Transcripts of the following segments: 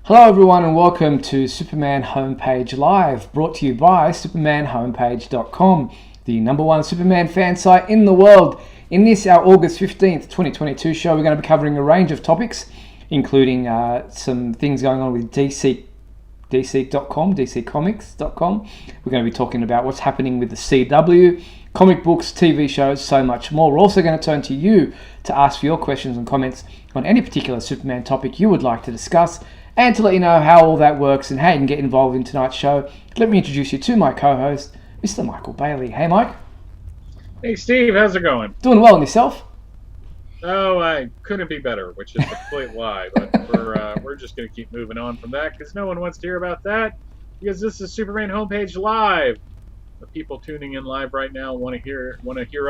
Hello everyone and welcome to Superman Homepage Live, brought to you by supermanhomepage.com, the number one Superman fan site in the world. In this, our August 15th, 2022 show, we're going to be covering a range of topics, including some things going on with DC.com, DCcomics.com. We're going to be talking about what's happening with the CW, comic books, TV shows, so much more. We're also going to turn to you to ask for your questions and comments on any particular Superman topic you would like to discuss. And to let you know how all that works and how you can get involved in tonight's show, let me introduce you to my co-host, Mr. Michael Bailey. Hey, Mike. Hey, Steve. How's it going? Doing well, and yourself? Oh, I couldn't be better, which is a complete lie. But we're just going to keep moving on from that because no one wants to hear about that. Because this is Superman Homepage Live. The people tuning in live right now want to hear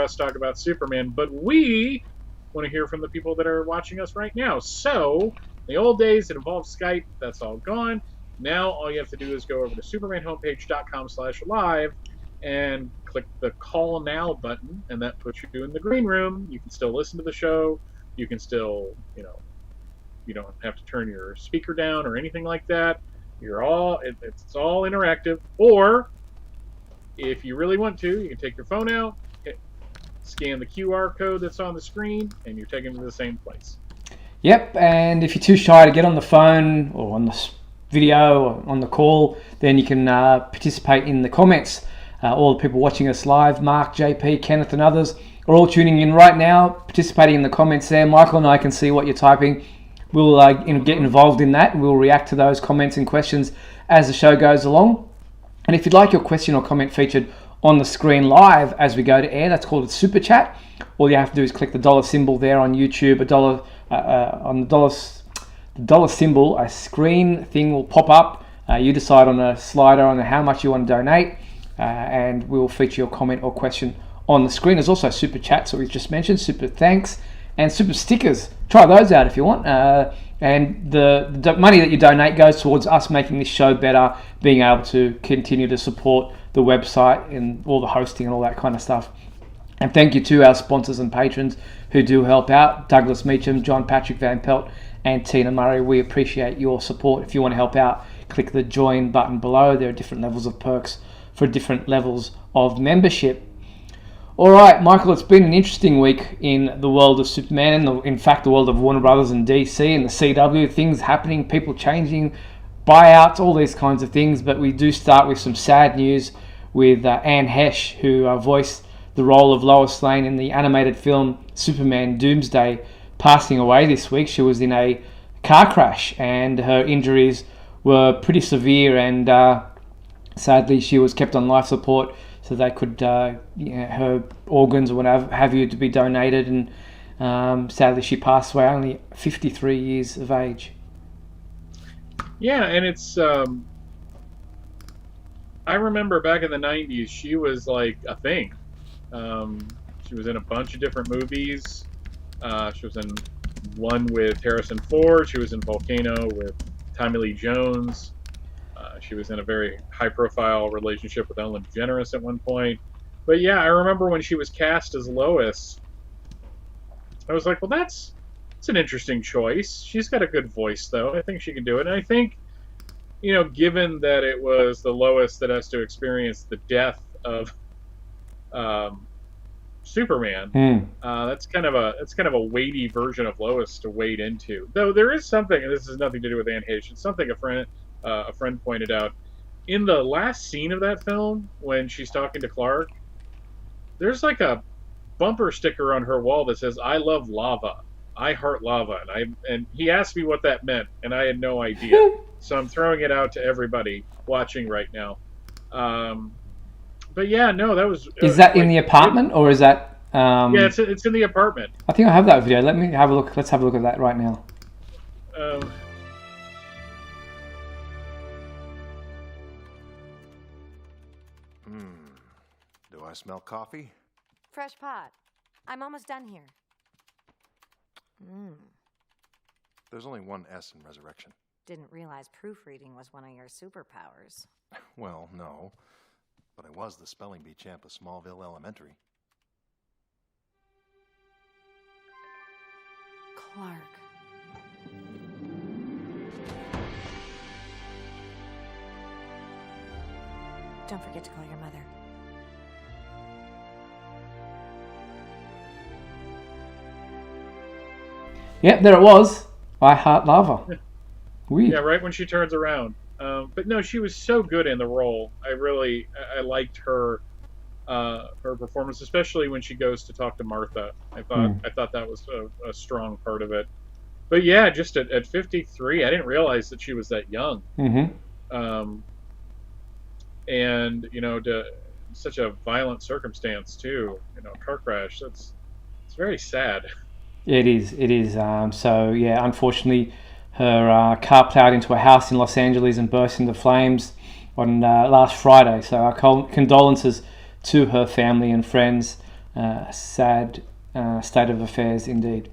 us talk about Superman, but we want to hear from the people that are watching us right now. So, in the old days, it involved Skype. That's all gone. Now, all you have to do is go over to supermanhomepage.com/live and click the Call Now button, and that puts you in the green room. You can still listen to the show. You can still, you don't have to turn your speaker down or anything like that. It's all interactive. Or, if you really want to, you can take your phone out, scan the QR code that's on the screen, and you're taken to the same place. Yep, and if you're too shy to get on the phone or on the video or on the call, then you can participate in the comments. All the people watching us live, Mark, JP, Kenneth and others, are all tuning in right now, participating in the comments there. Michael and I can see what you're typing. We'll get involved in that, and we'll react to those comments and questions as the show goes along. And if you'd like your question or comment featured on the screen live as we go to air, that's called a super chat. All you have to do is click the dollar symbol there on YouTube, on the dollar symbol, a screen thing will pop up. You decide on a slider on how much you want to donate, and we'll feature your comment or question on the screen. There's also super chats that we've just mentioned, super thanks, and super stickers. Try those out if you want. And the money that you donate goes towards us making this show better, being able to continue to support the website and all the hosting and all that kind of stuff. And thank you to our sponsors and patrons who do help out: Douglas Meacham, John Patrick Van Pelt, and Tina Murray. We appreciate your support. If you want to help out, click the join button below. There are different levels of perks for different levels of membership. All right, Michael, it's been an interesting week in the world of Superman, and in fact the world of Warner Brothers and DC and the CW. Things happening, people changing, buyouts, all these kinds of things. But we do start with some sad news with Anne Heche, who voiced the role of Lois Lane in the animated film Superman Doomsday, passing away this week. She was in a car crash and her injuries were pretty severe, and sadly she was kept on life support so they could, her organs or whatever have you to be donated, and sadly she passed away, only 53 years of age. Yeah, and it's, I remember back in the 90s, she was like a thing. She was in a bunch of different movies. She was in one with Harrison Ford. She was in Volcano with Tommy Lee Jones. She was in a very high-profile relationship with Ellen DeGeneres at one point. But yeah, I remember when she was cast as Lois, I was like, well, that's an interesting choice. She's got a good voice, though. I think she can do it. And I think, given that it was the Lois that has to experience the death of Superman, that's kind of a weighty version of Lois to wade into. Though there is something, and this has nothing to do with Anne Heche, it's something a friend pointed out in the last scene of that film when she's talking to Clark. There's like a bumper sticker on her wall that says "I love lava, I heart lava," and he asked me what that meant, and I had no idea. So I'm throwing it out to everybody watching right now. But yeah, no, that was. Is that in the apartment, or is that? Yeah, it's in the apartment. I think I have that video. Let me have a look. Let's have a look at that right now. Do I smell coffee? Fresh pot. I'm almost done here. There's only one S in resurrection. Didn't realize proofreading was one of your superpowers. Well, no. But I was the spelling bee champ of Smallville Elementary. Clark. Don't forget to call your mother. Yep, there it was. I heart lava. Weird. Yeah, right when she turns around. But no, she was so good in the role. I liked her her performance, especially when she goes to talk to Martha. I thought that was a strong part of it. But yeah, just at 53, I didn't realize that she was that young. And to such a violent circumstance too. Car crash. It's very sad. It is. It is. So yeah, unfortunately, her car plowed into a house in Los Angeles and burst into flames on last Friday. So our condolences to her family and friends. Sad state of affairs indeed.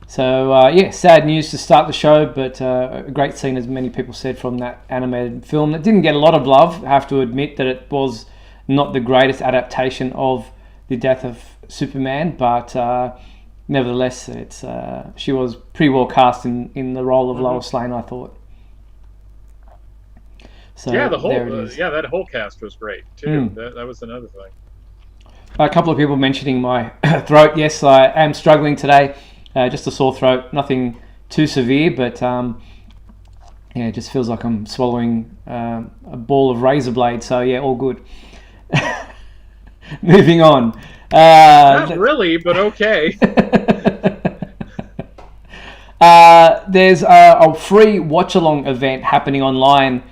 So yeah, sad news to start the show, but a great scene, as many people said, from that animated film. It didn't get a lot of love. I have to admit that it was not the greatest adaptation of the death of Superman, but nevertheless, she was pretty well cast in the role of Lois Lane, I thought. So yeah, that whole cast was great too. That was another thing. A couple of people mentioning my throat. Yes, I am struggling today. Just a sore throat, nothing too severe, but yeah, it just feels like I'm swallowing a ball of razor blade. So yeah, all good. Moving on. Not really, but okay. There's a free watch-along event happening online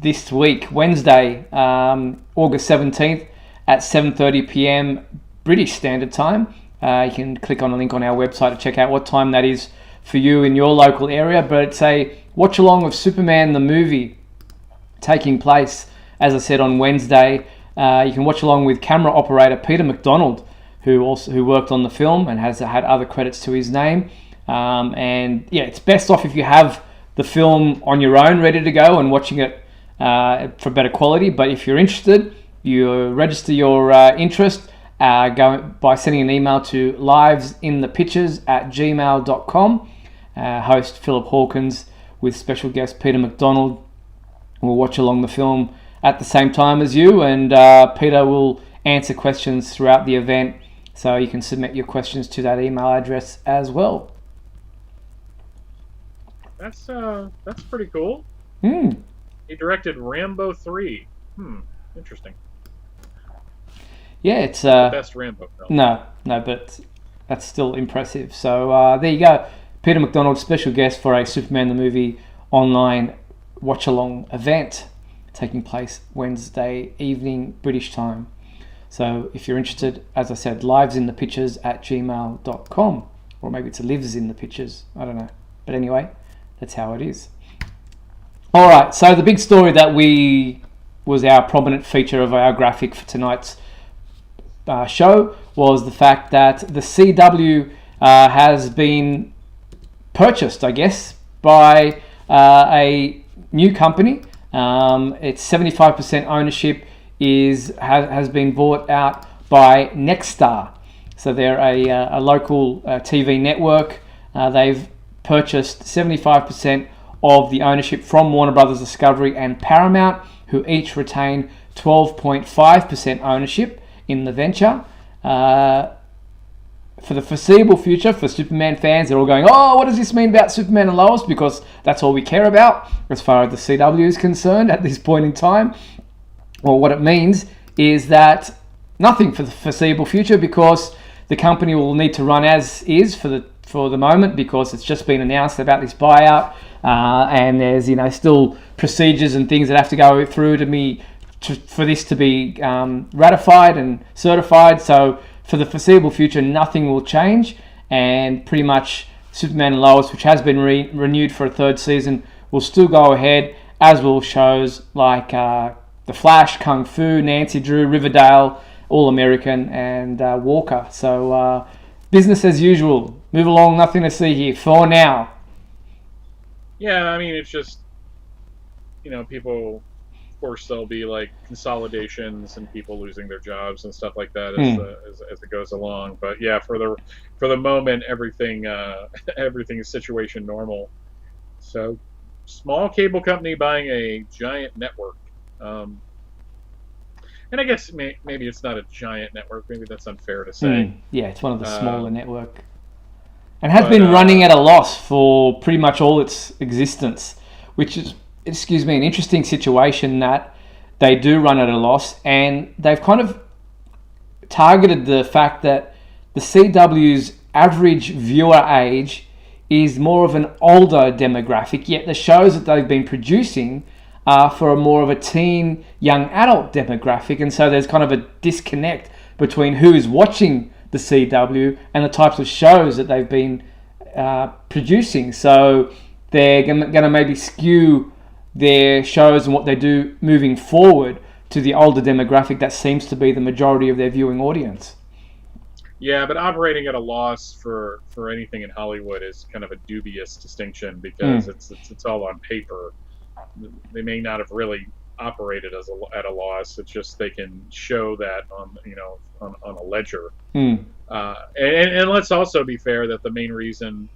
this week, Wednesday, August 17th at 7:30 p.m. British Standard Time. You can click on a link on our website to check out what time that is for you in your local area. But it's a watch-along of Superman the movie taking place, as I said, on Wednesday. You can watch along with camera operator Peter McDonald, who worked on the film and has had other credits to his name. And yeah, it's best off if you have the film on your own, ready to go, and watching it for better quality. But if you're interested, you register your interest by sending an email to livesinthepictures@gmail.com. Host Philip Hawkins with special guest Peter McDonald will watch along the film at the same time as you, and Peter will answer questions throughout the event, so you can submit your questions to that email address as well. That's pretty cool. He directed Rambo 3. Interesting. Yeah, it's the best Rambo film. No, but that's still impressive. So there you go, Peter McDonald, special guest for a Superman the Movie online watch-along event taking place Wednesday evening British time. So if you're interested, as I said, livesinthepictures@gmail.com, or maybe it's livesinthepictures, I don't know. But anyway, that's how it is. All right, so the big story that was our prominent feature of our graphic for tonight's show was the fact that the CW has been purchased, I guess, by a new company. Its 75% ownership has been bought out by Nexstar. So they're a local TV network. They've purchased 75% of the ownership from Warner Brothers Discovery and Paramount, who each retain 12.5% ownership in the venture. For the foreseeable future, for Superman fans, they're all going, oh, what does this mean about Superman and Lois? Because that's all we care about as far as the CW is concerned at this point in time. Well, what it means is that nothing for the foreseeable future, because the company will need to run as is for the moment, because it's just been announced about this buyout, and there's still procedures and things that have to go through for this to be ratified and certified. So for the foreseeable future, nothing will change, and pretty much Superman and Lois, which has been renewed for a third season, will still go ahead, as will shows like The Flash, Kung Fu, Nancy Drew, Riverdale, All American, and Walker. So business as usual. Move along, nothing to see here for now. Yeah, I mean, it's just, people, of course, there'll be like consolidations and people losing their jobs and stuff like that as it goes along. But yeah, for the moment, everything is situation normal. So small cable company buying a giant network. And I guess maybe it's not a giant network. Maybe that's unfair to say. Yeah, it's one of the smaller Um, network. And has but been running at a loss for pretty much all its existence, which is, an interesting situation that they do run at a loss, and they've kind of targeted the fact that the CW's average viewer age is more of an older demographic, yet the shows that they've been producing are for a more of a teen, young adult demographic, and so there's kind of a disconnect between who is watching the CW and the types of shows that they've been producing. So they're going to maybe skew their shows and what they do moving forward to the older demographic that seems to be the majority of their viewing audience. Yeah, but operating at a loss for anything in Hollywood is kind of a dubious distinction because it's all on paper. They may not have really operated at a loss. It's just they can show that on a ledger. And let's also be fair that the main reason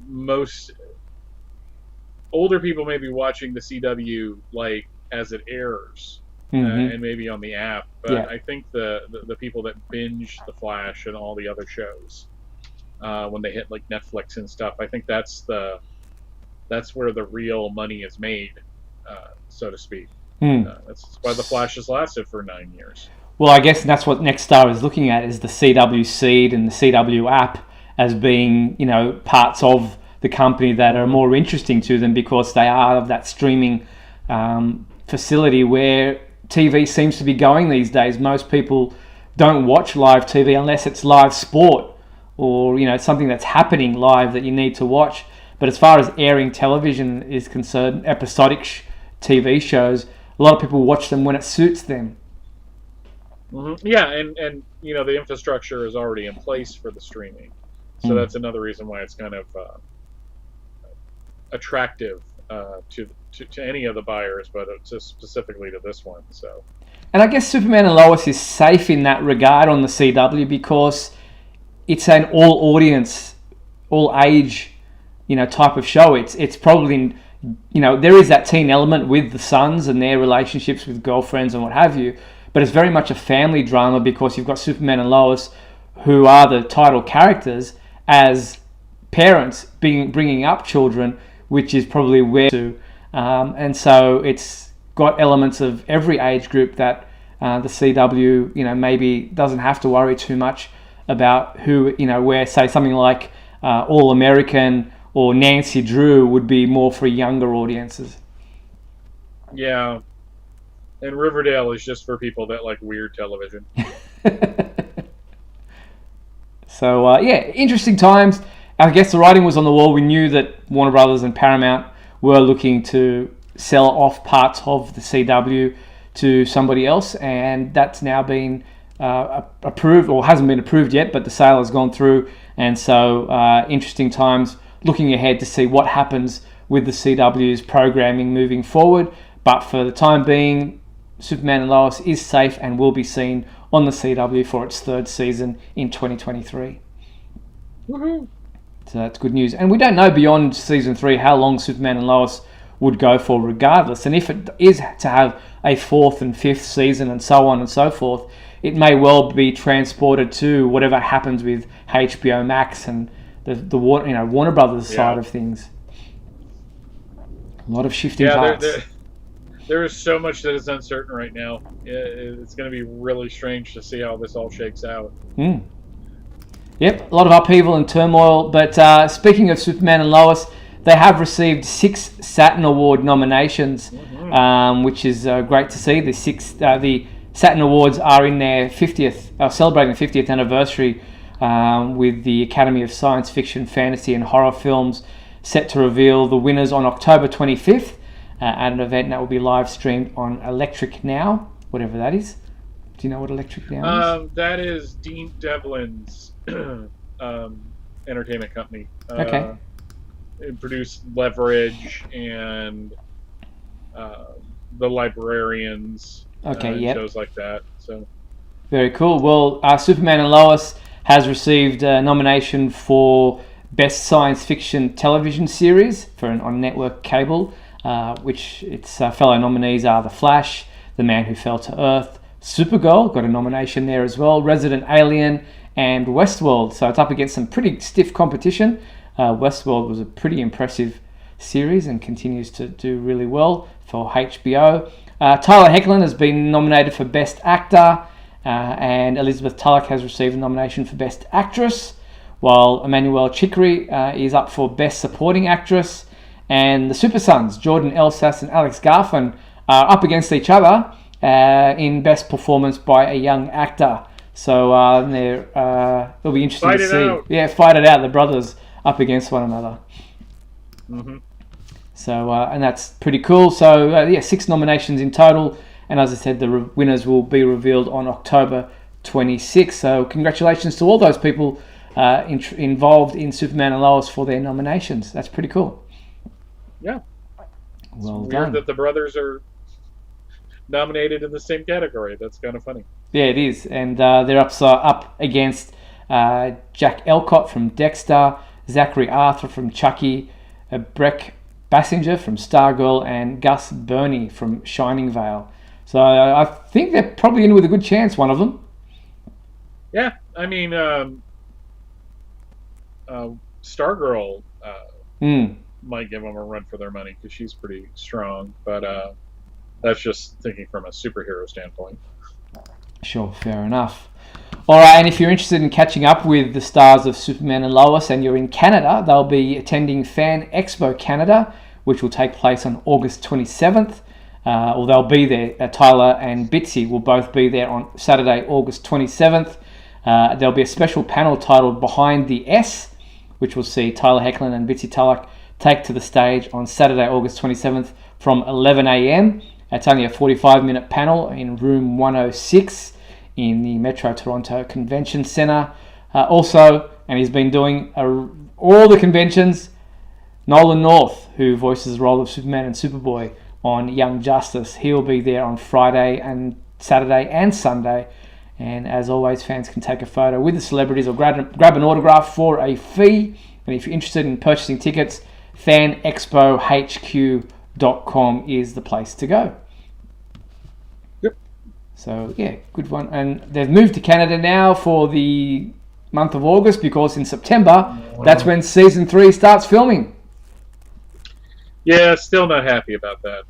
most older people may be watching the CW like as it airs. And maybe on the app, but I think the people that binge The Flash and all the other shows when they hit like Netflix and stuff, I think that's where the real money is made, so to speak. That's why The Flash has lasted for 9 years. Well, I guess that's what Nexstar is looking at, is the CW seed and the CW app as being, parts of the company that are more interesting to them because they are of that streaming facility where TV seems to be going these days. Most people don't watch live TV unless it's live sport or something that's happening live that you need to watch. But as far as airing television is concerned, episodic TV shows, a lot of people watch them when it suits them. Yeah, and the infrastructure is already in place for the streaming, so that's another reason why it's kind of attractive to any of the buyers, but just specifically to this one. So, and I guess Superman and Lois is safe in that regard on the CW because it's an all audience, all age, type of show. It's probably, there is that teen element with the sons and their relationships with girlfriends and what have you, but it's very much a family drama because you've got Superman and Lois, who are the title characters, as parents bringing up children, which is probably where to. And so it's got elements of every age group that the CW, maybe doesn't have to worry too much about who, where, say, something like All American or Nancy Drew would be more for younger audiences. Yeah. And Riverdale is just for people that like weird television. So, interesting times. I guess the writing was on the wall. We knew that Warner Brothers and Paramount were looking to sell off parts of the CW to somebody else, and that's now been approved, or hasn't been approved yet, but the sale has gone through. And so, interesting times looking ahead to see what happens with the CW's programming moving forward. But for the time being, Superman and Lois is safe and will be seen on the CW for its third season in 2023. Woohoo! So that's good news. And we don't know beyond season 3 how long Superman and Lois would go for regardless. And if it is to have a 4th and 5th season and so on and so forth, it may well be transported to whatever happens with HBO Max and the Warner Brothers side of things. A lot of shifting parts. There is so much that is uncertain right now. It's going to be really strange to see how this all shakes out. Yep, a lot of upheaval and turmoil. But speaking of Superman and Lois, they have received 6 Saturn Award nominations, which is great to see. The Saturn Awards are in their 50th, celebrating the 50th anniversary with the Academy of Science Fiction, Fantasy and Horror Films set to reveal the winners on October 25th at an event that will be live streamed on Electric Now, whatever that is. Do you know what Electric Now is? That is Dean Devlin's entertainment company. Okay. It produced Leverage and The Librarians. Shows like that. So very cool. Well, Superman and Lois has received a nomination for Best Science Fiction Television Series on network cable, which its fellow nominees are The Flash, The Man Who Fell to Earth, Supergirl, got a nomination there as well, Resident Alien, and Westworld. So it's up against some pretty stiff competition. Westworld was a pretty impressive series and continues to do really well for HBO. Tyler Hoechlin has been nominated for Best Actor, and Elizabeth Tulloch has received a nomination for Best Actress, while Emmanuelle Chikri is up for Best Supporting Actress. And the Super Sons, Jordan Elsas and Alex Garfin, are up against each other in Best Performance by a Young Actor. So it'll be interesting to see. Yeah, fight it out. The brothers up against one another. Mm-hmm. So, and that's pretty cool. So, 6 nominations in total. And as I said, the winners will be revealed on October 26th. So, congratulations to all those people involved in Superman and Lois for their nominations. That's pretty cool. Yeah. Well it's done. weird that the brothers are nominated in the same category. That's kind of funny. Yeah, it is. And they're up against Jack Elcott from Dexter, Zachary Arthur from Chucky, Breck Bassinger from Stargirl, and Gus Burney from Shining Vale. So I think they're probably in with a good chance, one of them. Yeah, I mean, Stargirl might give them a run for their money because she's pretty strong, but that's just thinking from a superhero standpoint. Sure, fair enough. All right, and if you're interested in catching up with the stars of Superman and Lois and you're in Canada, they'll be attending Fan Expo Canada, which will take place on August 27th. Or they'll be there. Tyler and Bitsy will both be there on Saturday, August 27th. There'll be a special panel titled Behind the S, which will see Tyler Hoechlin and Bitsy Tulloch take to the stage on Saturday, August 27th from 11 a.m. It's only a 45-minute panel in room 106 in the Metro Toronto Convention Centre. Also, and he's been doing all the conventions, Nolan North, who voices the role of Superman and Superboy on Young Justice. He'll be there on Friday and Saturday and Sunday. And as always, fans can take a photo with the celebrities or grab an autograph for a fee. And if you're interested in purchasing tickets, fanexpohq.com is the place to go. Yep. So, yeah, good one. And they've moved to Canada now for the month of August because in September, that's when Season 3 starts filming. Yeah, still not happy about that.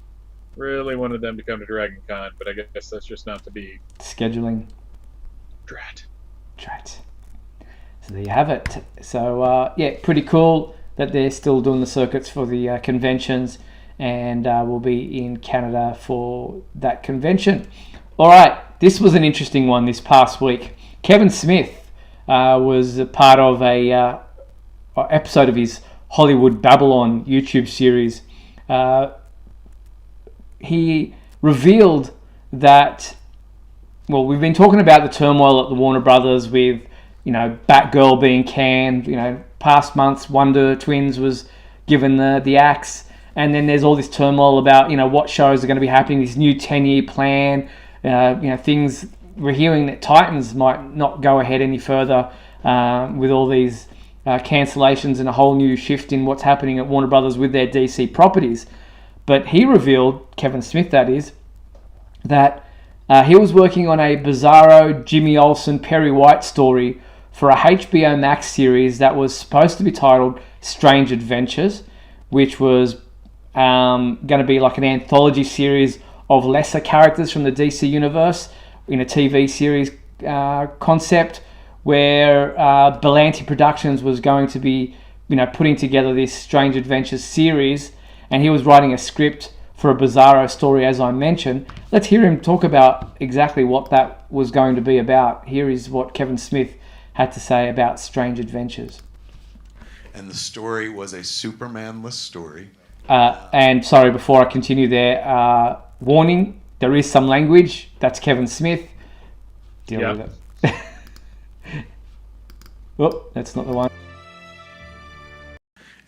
Really wanted them to come to Dragon Con, but I guess that's just not to be. Scheduling. Drat. So there you have it. So, pretty cool that they're still doing the circuits for the conventions, and we'll be in Canada for that convention. All right, this was an interesting one this past week. Kevin Smith was a part of a episode of his Hollywood Babylon YouTube series. He revealed that, well, we've been talking about the turmoil at the Warner Brothers with, Batgirl being canned, past months Wonder Twins was given the axe, and then there's all this turmoil about, what shows are going to be happening, this new 10-year plan, things, we're hearing that Titans might not go ahead any further with all these cancellations and a whole new shift in what's happening at Warner Brothers with their DC properties. But he revealed, Kevin Smith that is, that he was working on a Bizarro, Jimmy Olsen, Perry White story for a HBO Max series that was supposed to be titled Strange Adventures, which was going to be like an anthology series of lesser characters from the DC universe in a TV series concept, where Berlanti Productions was going to be, putting together this Strange Adventures series, and he was writing a script for a Bizarro story, as I mentioned. Let's hear him talk about exactly what that was going to be about. Here is what Kevin Smith had to say about Strange Adventures. And the story was a Superman-less story. And sorry, before I continue there, warning, there is some language. That's Kevin Smith. Deal with it. Oh, that's not the one.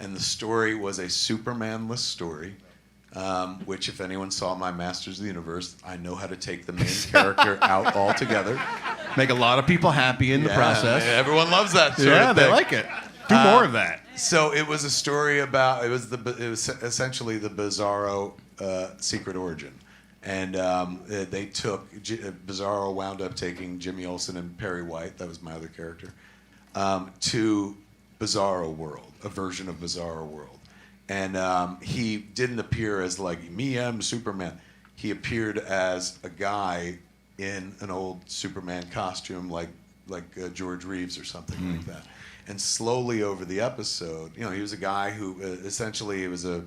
And the story was a Superman-less story, which, if anyone saw my Masters of the Universe, I know how to take the main character out altogether. Make a lot of people happy in the process. Everyone loves that sort of They thing. like it. Do more of that. So it was a story about it was essentially the Bizarro secret origin, and they took Bizarro wound up taking Jimmy Olsen and Perry White, that was my other character, to Bizarro World, a version of Bizarro World, and he didn't appear as like me, I'm Superman. He appeared as a guy in an old Superman costume, like George Reeves or something like that. And slowly over the episode, he was a guy who essentially was a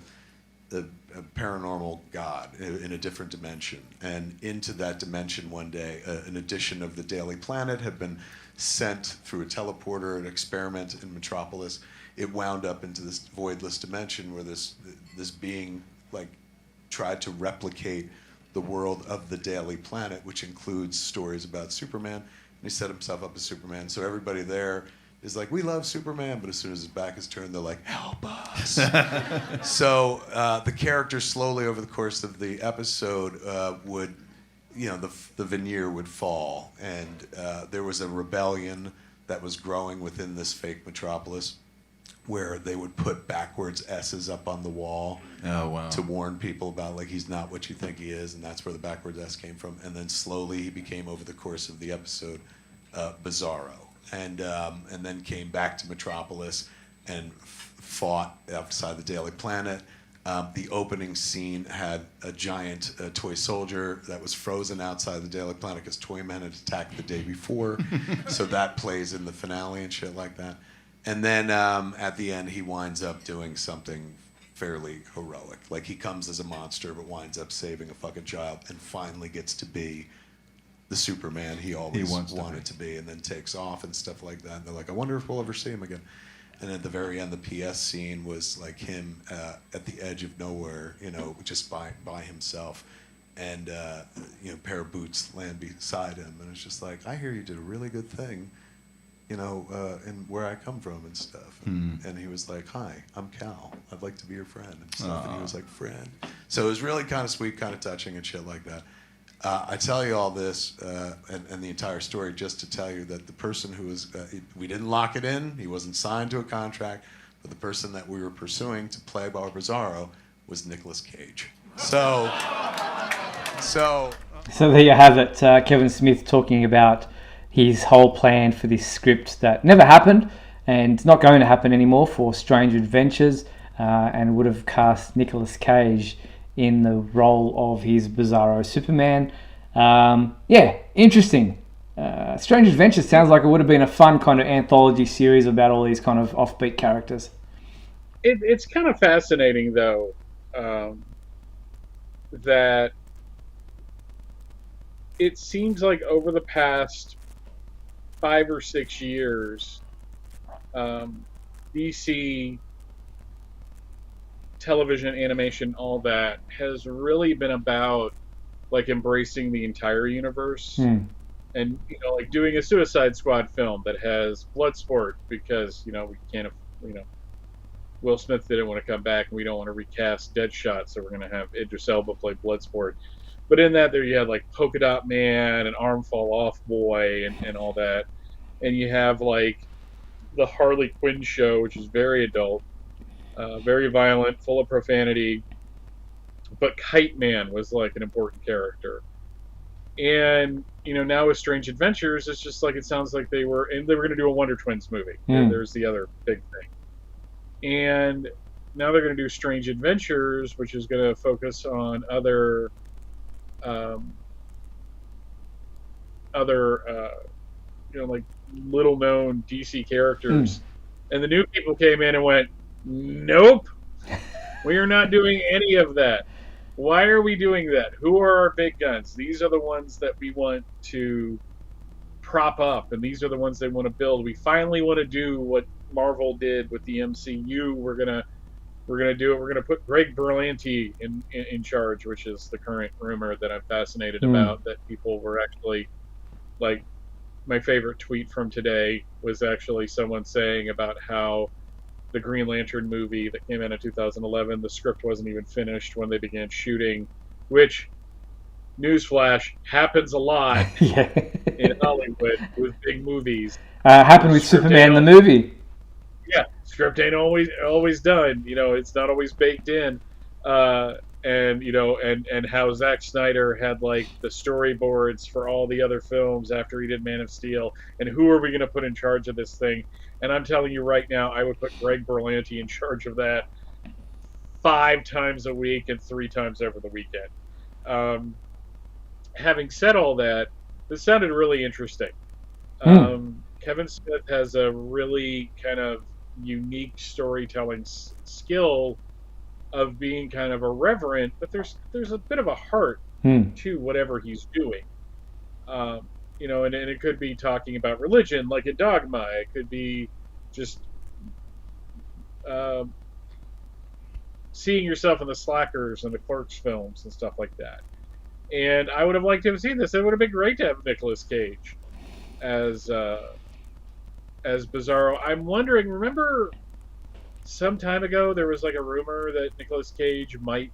paranormal god in a different dimension. And into that dimension one day, an edition of the Daily Planet had been sent through a teleporter, an experiment in Metropolis. It wound up into this voidless dimension where this being tried to replicate the world of the Daily Planet, which includes stories about Superman. And he set himself up as Superman. So everybody there is like, we love Superman, but as soon as his back is turned, they're like, help us. So the character slowly over the course of the episode would, the veneer would fall. And there was a rebellion that was growing within this fake metropolis where they would put backwards S's up on the wall to warn people about, he's not what you think he is, and that's where the backwards S came from. And then slowly he became, over the course of the episode, Bizarro. And then came back to Metropolis and fought outside the Daily Planet. The opening scene had a giant toy soldier that was frozen outside the Daily Planet because Toyman had attacked the day before. So that plays in the finale and shit like that. And then at the end, he winds up doing something fairly heroic. Like, he comes as a monster but winds up saving a fucking child and finally gets to be the Superman he always wanted to be, and then takes off and stuff like that. And they're like, I wonder if we'll ever see him again. And at the very end, the PS scene was like him at the edge of nowhere, just by himself. And, a pair of boots land beside him. And it's just like, I hear you did a really good thing, and where I come from and stuff. And he was like, hi, I'm Cal. I'd like to be your friend and stuff. And he was like, friend. So it was really kind of sweet, kind of touching and shit like that. I tell you all this and the entire story just to tell you that the person who was, we didn't lock it in, he wasn't signed to a contract, but the person that we were pursuing to play our Bizarro was Nicolas Cage. So there you have it, Kevin Smith talking about his whole plan for this script that never happened and not going to happen anymore for Strange Adventures, and would have cast Nicolas Cage in the role of his Bizarro Superman. Interesting. Strange Adventures sounds like it would have been a fun kind of anthology series about all these kind of offbeat characters. It's kind of fascinating, though, that it seems like over the past 5 or 6 years, DC television, animation, all that has really been about embracing the entire universe, and doing a Suicide Squad film that has Bloodsport because we can't, Will Smith didn't want to come back and we don't want to recast Deadshot, so we're going to have Idris Elba play Bloodsport. But in that, there you have Polka Dot Man and Arm Fall Off Boy and all that, and you have the Harley Quinn show, which is very adult. Very violent, full of profanity, but Kite Man was an important character. And now with Strange Adventures, it's just it sounds like they were going to do a Wonder Twins movie. There's the other big thing. And now they're going to do Strange Adventures, which is going to focus on other little known DC characters. And the new people came in and went, nope, we are not doing any of that. Why are we doing that? Who are our big guns? These are the ones that we want to prop up, and these are the ones they want to build. We finally want to do what Marvel did with the MCU. We're gonna do it. We're gonna put Greg Berlanti in charge, which is the current rumor that I'm fascinated about. That people were actually my favorite tweet from today was actually someone saying about how the Green Lantern movie that came out in 2011, the script wasn't even finished when they began shooting, which, newsflash, happens a lot in Hollywood with big movies. Happened with Superman the movie. Yeah, script ain't always done. It's not always baked in. And how Zack Snyder had like the storyboards for all the other films after he did Man of Steel, and who are we going to put in charge of this thing? And I'm telling you right now, I would put Greg Berlanti in charge of that 5 times a week and 3 times over the weekend. Having said all that, this sounded really interesting. Kevin Smith has a really kind of unique storytelling skill of being kind of irreverent, but there's a bit of a heart to whatever he's doing. And it could be talking about religion, like in Dogma. It could be just seeing yourself in the Slackers and the Clerks films and stuff like that. And I would have liked to have seen this. It would have been great to have Nicolas Cage as Bizarro. I'm wondering, remember some time ago there was like a rumor that Nicolas Cage might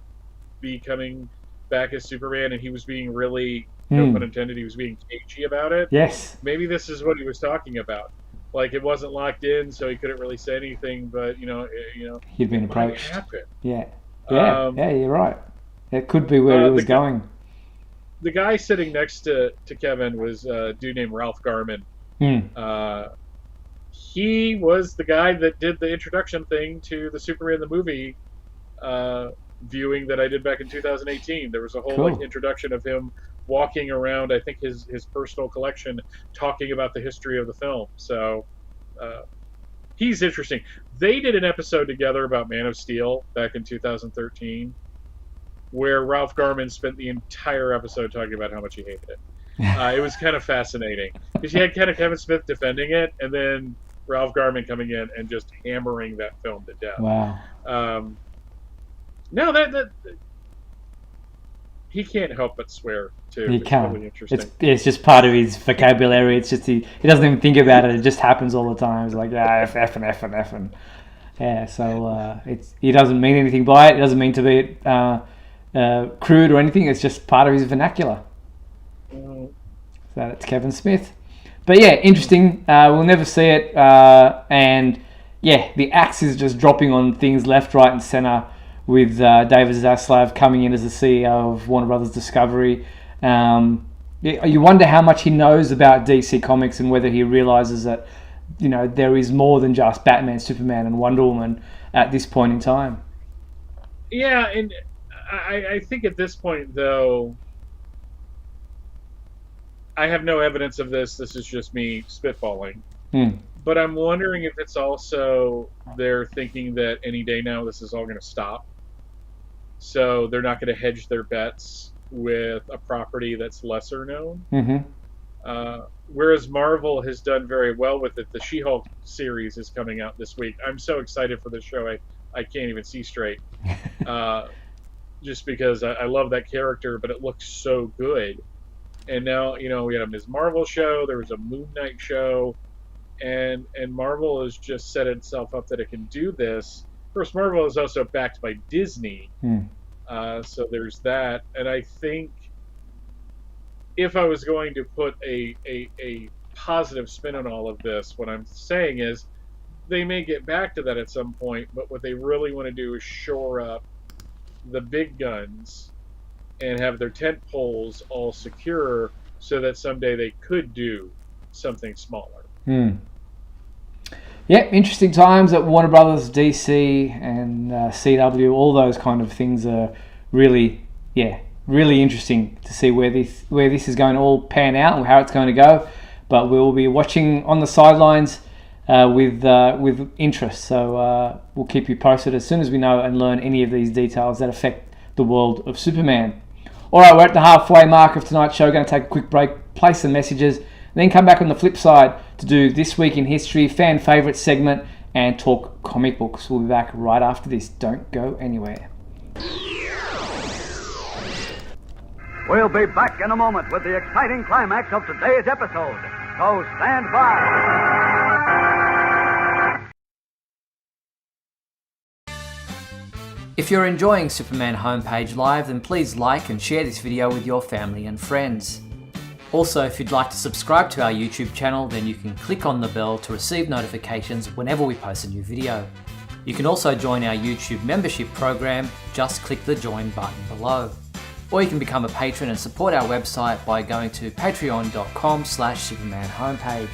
be coming back as Superman, and he was being really, no pun intended, he was being cagey about it? Yes. Maybe this is what he was talking about. Like, it wasn't locked in, so he couldn't really say anything, but, he'd been approached. Happen. Yeah, you're right. It could be where he was going. The guy sitting next to Kevin was a dude named Ralph Garman. He was the guy that did the introduction thing to the Superman the movie viewing that I did back in 2018. There was a whole like introduction of him walking around, I think his personal collection, talking about the history of the film. So he's interesting. They did an episode together about Man of Steel back in 2013, where Ralph Garman spent the entire episode talking about how much he hated it. It was kind of fascinating because you had kind of Kevin Smith defending it, and then Ralph Garman coming in and just hammering that film to death. Wow. No, that he can't help but swear too. He can't. Really interesting. It's just part of his vocabulary. It's just he doesn't even think about it. It just happens all the time. It's like F and yeah. So he doesn't mean anything by it. It doesn't mean to be crude or anything. It's just part of his vernacular. So that's Kevin Smith. But yeah, interesting. We'll never see it. And yeah, the axe is just dropping on things left, right, and center with David Zaslav coming in as the CEO of Warner Brothers Discovery. You wonder how much he knows about DC Comics and whether he realizes that there is more than just Batman, Superman, and Wonder Woman at this point in time. Yeah, and I think at this point, though, I have no evidence of this. This is just me spitballing. But I'm wondering if it's also they're thinking that any day now this is all going to stop. So they're not going to hedge their bets with a property that's lesser known. Whereas Marvel has done very well with it. The She-Hulk series is coming out this week. I'm so excited for this show. I can't even see straight. Just because I love that character, but it looks so good. And now, we had a Ms. Marvel show. There was a Moon Knight show. And Marvel has just set itself up that it can do this. Of course, Marvel is also backed by Disney. So there's that. And I think if I was going to put a positive spin on all of this, what I'm saying is they may get back to that at some point, but what they really want to do is shore up the big guns and have their tent poles all secure so that someday they could do something smaller. Yeah, interesting times at Warner Brothers, DC, and CW. All those kind of things are really interesting to see where this is going to all pan out and how it's going to go. But we'll be watching on the sidelines with interest. So we'll keep you posted as soon as we know and learn any of these details that affect the world of Superman. All right, we're at the halfway mark of tonight's show. Going to take a quick break, play some messages, then come back on the flip side to do This Week in History, fan favourite segment, and talk comic books. We'll be back right after this. Don't go anywhere. We'll be back in a moment with the exciting climax of today's episode. So stand by. If you're enjoying Superman Homepage Live, then please like and share this video with your family and friends. Also, if you'd like to subscribe to our YouTube channel, then you can click on the bell to receive notifications whenever we post a new video. You can also join our YouTube membership program, just click the join button below. Or you can become a patron and support our website by going to patreon.com/Superman homepage.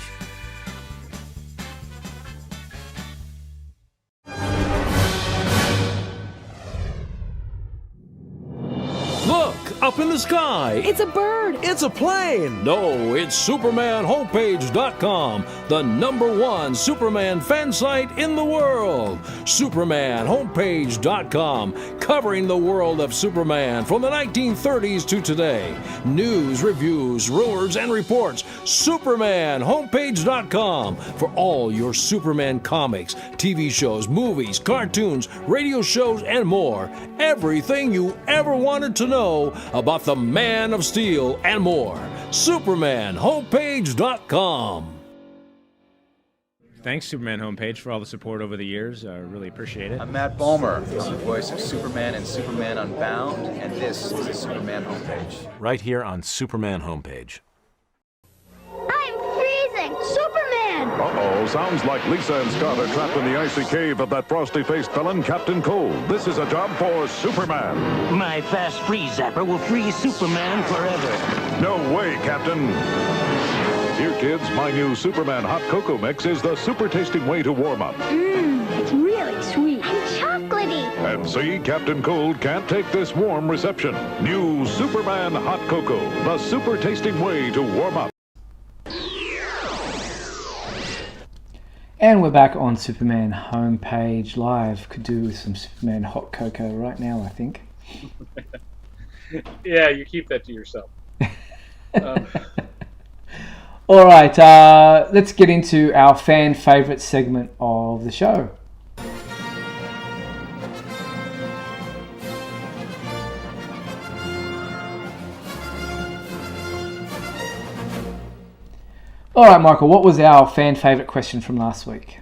Look, up in the sky. It's a bird. It's a plane. No, it's SupermanHomepage.com, the #1 Superman fan site in the world. SupermanHomepage.com, covering the world of Superman from the 1930s to today. News, reviews, rumors, and reports. SupermanHomepage.com for all your Superman comics, TV shows, movies, cartoons, radio shows, and more. Everything you ever wanted to know about the Man of Steel and more. SupermanHomepage.com. Thanks, Superman Homepage, for all the support over the years. I really appreciate it. I'm Matt Bomer, the voice of Superman and Superman Unbound, and this is the Superman Homepage. Right here on Superman Homepage. I'm freezing! Superman! Uh-oh, sounds like Lisa and Scott are trapped in the icy cave of that frosty-faced villain, Captain Cold. This is a job for Superman. My fast freeze zapper will freeze Superman forever. No way, Captain. Here, kids, my new Superman Hot Cocoa Mix is the super-tasting way to warm up. It's really sweet. And chocolatey. And see, Captain Cold can't take this warm reception. New Superman Hot Cocoa, the super-tasting way to warm up. And we're back on Superman Homepage Live. Could do with some Superman Hot Cocoa right now, I think. Yeah, you keep that to yourself. All right, let's get into our fan favourite segment of the show. All right, Michael, what was our fan favourite question from last week?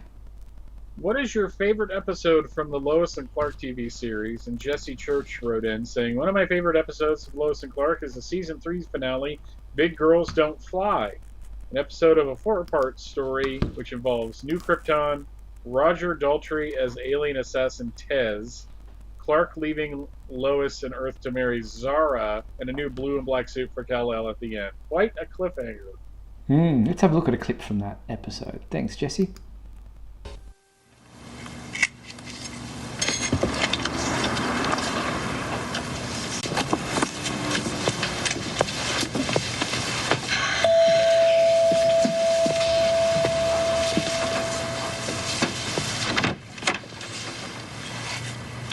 What is your favorite episode from the Lois and Clark TV series? And Jesse Church wrote in saying, one of my favorite episodes of Lois and Clark is the season 3's finale, Big Girls Don't Fly. An episode of a 4-part story which involves New Krypton, Roger Daltrey as alien assassin Tez, Clark leaving Lois and Earth to marry Zara, and a new blue and black suit for Kal-El at the end. Quite a cliffhanger. Let's have a look at a clip from that episode. Thanks, Jesse.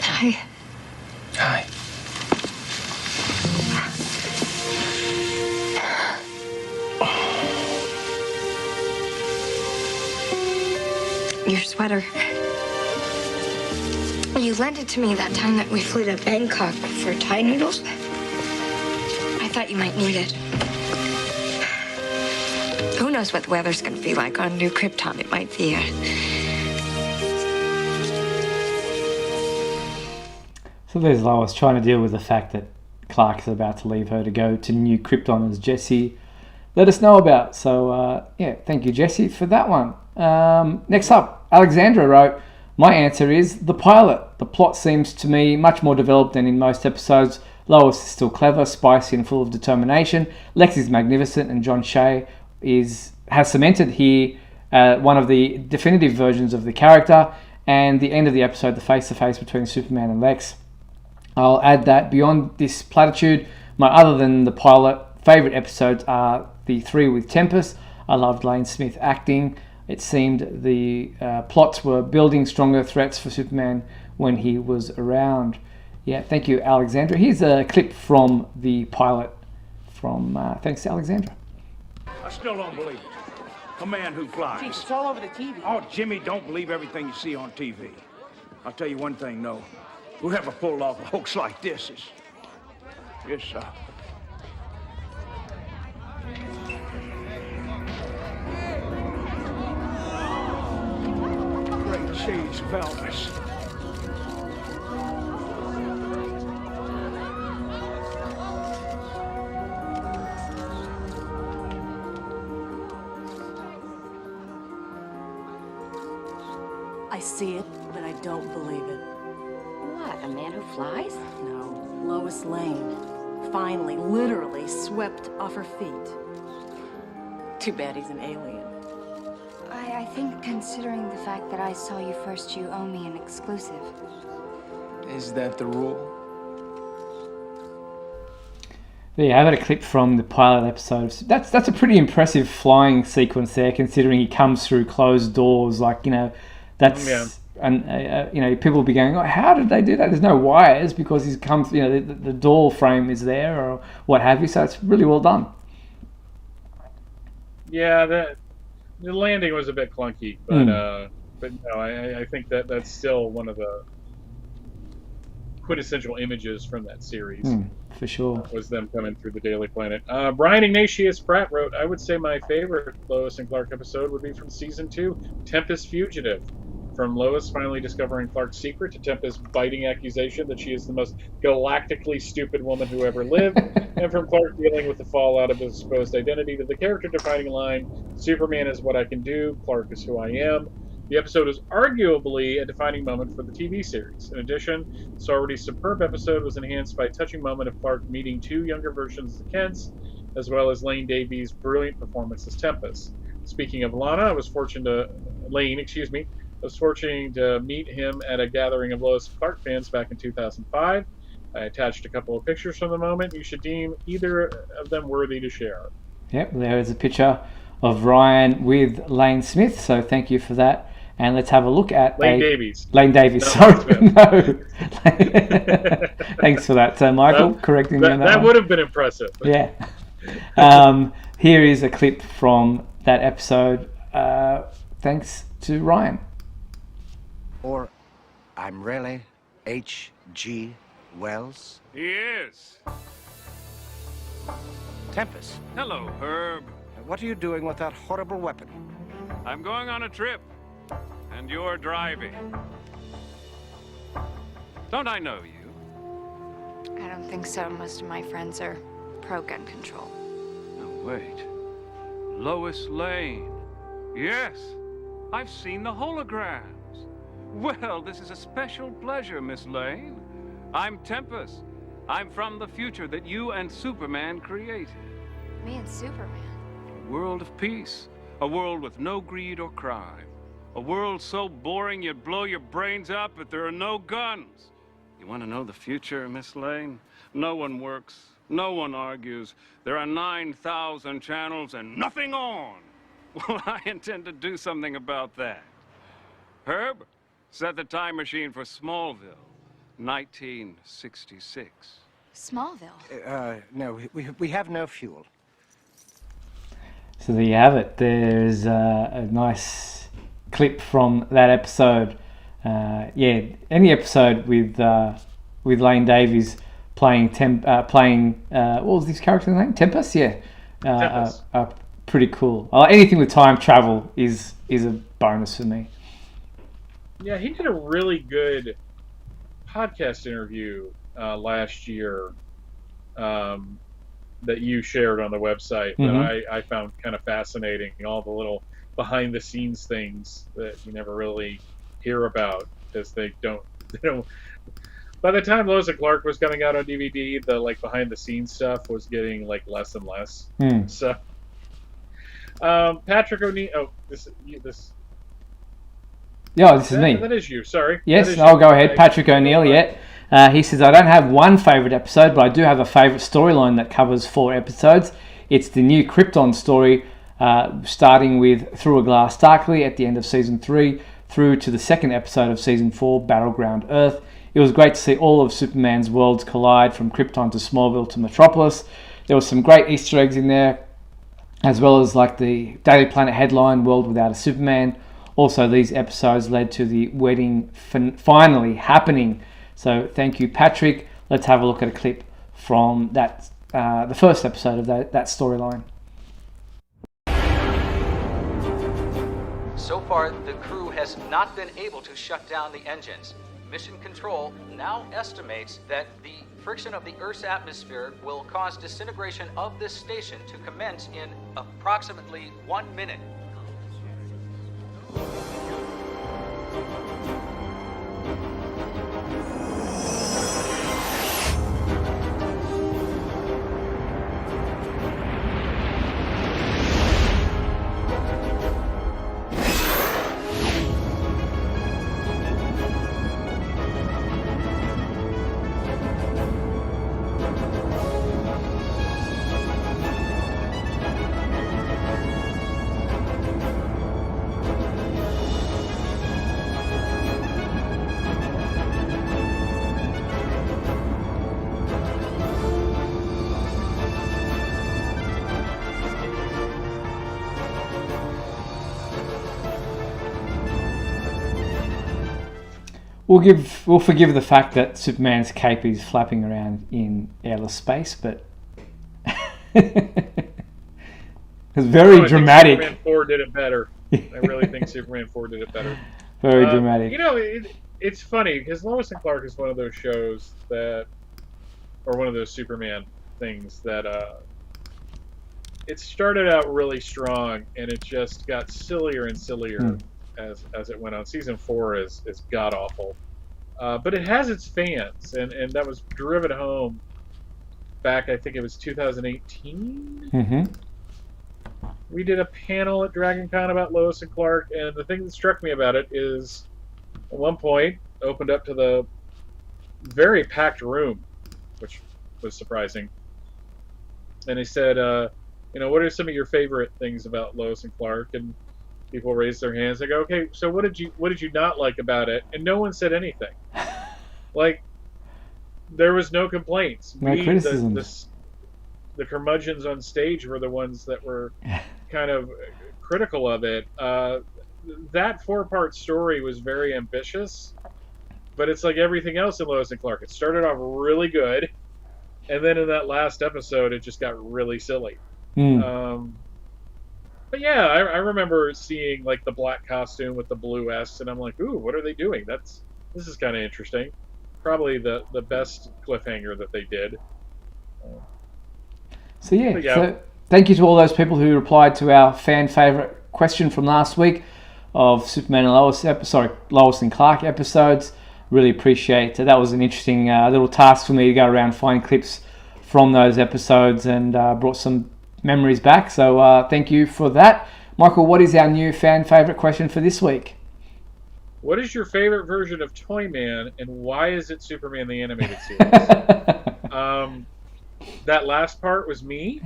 Hi. Hi. Your sweater. You lent it to me that time that we flew to Bangkok for Thai noodles. I thought you might need it. Who knows what the weather's going to be like on New Krypton? It might be So there's Lois trying to deal with the fact that Clark is about to leave her to go to New Krypton, as Jesse let us know about. So, yeah, thank you, Jesse, for that one. Next up, Alexandra wrote, my answer is the pilot. The plot seems to me much more developed than in most episodes. Lois is still clever, spicy, and full of determination. Lex is magnificent, and John Shea has cemented here one of the definitive versions of the character. And the end of the episode, the face-to-face between Superman and Lex. I'll add that beyond this platitude, my other than the pilot favourite episodes are the 3 with Tempest. I loved Lane Smith acting. It seemed the plots were building stronger threats for Superman when he was around. Yeah, thank you, Alexandra. Here's a clip from the pilot from thanks to Alexandra. I still don't believe it. A man who flies. Jeez, it's all over the TV. Oh, Jimmy, don't believe everything you see on TV. I'll tell you one thing, though. Whoever pulled off a hoax like this is... Great cheese of Elvis. I see it, but I don't believe it. What, a man who flies? No, Lois Lane. Finally, literally swept off her feet. Too bad he's an alien. I think considering the fact that I saw you first, you owe me an exclusive. Is that the rule? There you have it, a clip from the pilot episode. That's a pretty impressive flying sequence there, considering he comes through closed doors. Like, that's... Yeah. And, people will be going, oh, how did they do that? There's no wires because he's come, the door frame is there or what have you. So it's really well done. Yeah, the landing was a bit clunky, but no, I think that's still one of the quintessential images from that series. For sure. Was them coming through the Daily Planet. Brian Ignatius Pratt wrote, I would say my favorite Lois and Clark episode would be from Season 2, Tempest Fugitive. From Lois finally discovering Clark's secret to Tempest's biting accusation that she is the most galactically stupid woman who ever lived, and from Clark dealing with the fallout of his supposed identity to the character-defining line, Superman is what I can do, Clark is who I am. The episode is arguably a defining moment for the TV series. In addition, this already superb episode was enhanced by a touching moment of Clark meeting two younger versions of the Kents, as well as Lane Davies' brilliant performance as Tempest. Speaking of Lana, I was fortunate to meet him at a gathering of Lois and Clark fans back in 2005. I attached a couple of pictures from the moment. You should deem either of them worthy to share. Yep, there is a picture of Ryan with Lane Smith, so thank you for that. And let's have a look at Lane Davies. Lane Davies, sorry. No. Thanks for that, Michael, correcting me on that. That would have been impressive. Yeah. Here is a clip from that episode. Thanks to Ryan. Or I'm really H.G. Wells? He is. Tempest. Hello, Herb. What are you doing with that horrible weapon? I'm going on a trip, and you're driving. Don't I know you? I don't think so. Most of my friends are pro-gun control. No, wait. Lois Lane. Yes, I've seen the holograms. Well, this is a special pleasure, Miss Lane. I'm Tempest. I'm from the future that you and Superman created. Me and Superman? A world of peace. A world with no greed or crime. A world so boring you'd blow your brains out, but there are no guns. You want to know the future, Miss Lane? No one works. No one argues. There are 9,000 channels and nothing on. Well, I intend to do something about that. Herb, set the time machine for Smallville, 1966. Smallville? No, we have no fuel. So there you have it. There's a nice clip from that episode. Any episode with Lane Davies playing what was this character's name? Tempest? Yeah. Tempest. Pretty cool. Anything with time travel is a bonus for me. Yeah, he did a really good podcast interview last year that you shared on the website that I found kind of fascinating. All the little behind-the-scenes things that you never really hear about because they don't. By the time Lois and Clark was coming out on DVD, the behind-the-scenes stuff was getting less and less. So, Patrick O'Neill. Oh, this. Yeah, this is me. That is you, sorry. Yes, I'll go ahead. Patrick O'Neill, he says, I don't have one favourite episode, but I do have a favourite storyline that covers 4 episodes. It's the new Krypton story, starting with Through a Glass Darkly at the end of Season 3, through to the second episode of Season 4, Battleground Earth. It was great to see all of Superman's worlds collide, from Krypton to Smallville to Metropolis. There was some great Easter eggs in there, as well as the Daily Planet headline, World Without a Superman. Also, these episodes led to the wedding finally happening. So thank you, Patrick. Let's have a look at a clip from that, the first episode of that storyline. So far, the crew has not been able to shut down the engines. Mission Control now estimates that the friction of the Earth's atmosphere will cause disintegration of this station to commence in approximately 1 minute. We'll forgive the fact that Superman's cape is flapping around in airless space, but it's very dramatic. Superman 4 did it better. I really think Superman 4 did it better. Very dramatic. You know, it's funny because Lois and Clark is one of those shows that, or one of those Superman things that it started out really strong and it just got sillier and sillier as it went on. Season 4 is god awful, but it has its fans, and that was driven home back, I think it was 2018. Mm-hmm. We did a panel at Dragon Con about Lois and Clark, and the thing that struck me about it is, at one point, opened up to the very packed room, which was surprising. And he said, what are some of your favorite things about Lois and Clark? And people raised their hands. They go, okay, so what did you not like about it? And no one said anything. Like, there was no complaints. No criticisms. The curmudgeons on stage were the ones that were kind of critical of it. That 4-part story was very ambitious, but it's like everything else in Lois and Clark. It started off really good, and then in that last episode, it just got really silly. But yeah, I remember seeing like the black costume with the blue S, and I'm like, ooh, what are they doing? This is kind of interesting. Probably the best cliffhanger that they did. So thank you to all those people who replied to our fan favorite question from last week of Superman and Lois and Clark episodes. Really appreciate it. That was an interesting little task for me to go around find clips from those episodes and brought some memories back. So thank you for that. Michael, what is our new fan favorite question for this week? What is your favorite version of Toyman, and why is it Superman the Animated Series? That last part was me.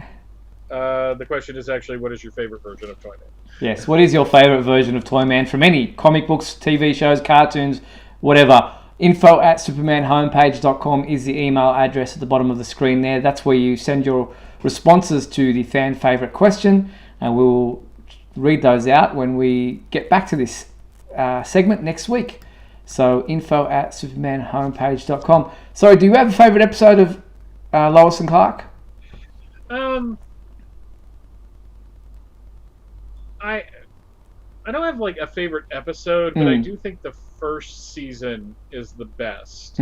The question is actually, what is your favorite version of Toyman? Yes, what is your favorite version of Toyman from any comic books, TV shows, cartoons, whatever? info@supermanhomepage.com is the email address at the bottom of the screen there. That's where you send your responses to the fan favorite question, and we'll read those out when we get back to this segment next week. So info@supermanhomepage.com. So do you have a favorite episode of Lois and Clark? I don't have like a favorite episode, but I do think the first season is the best.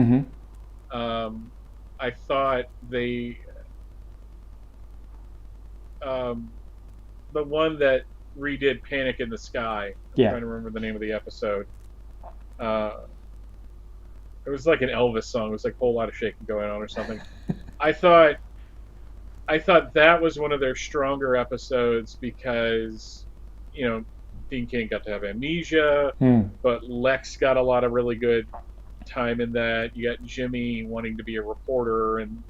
I thought the one that redid Panic in the Sky. I'm trying to remember the name of the episode. It was like an Elvis song. It was like a whole lot of shaking going on or something. I thought that was one of their stronger episodes because, Dean Cain got to have amnesia, but Lex got a lot of really good time in that. You got Jimmy wanting to be a reporter and,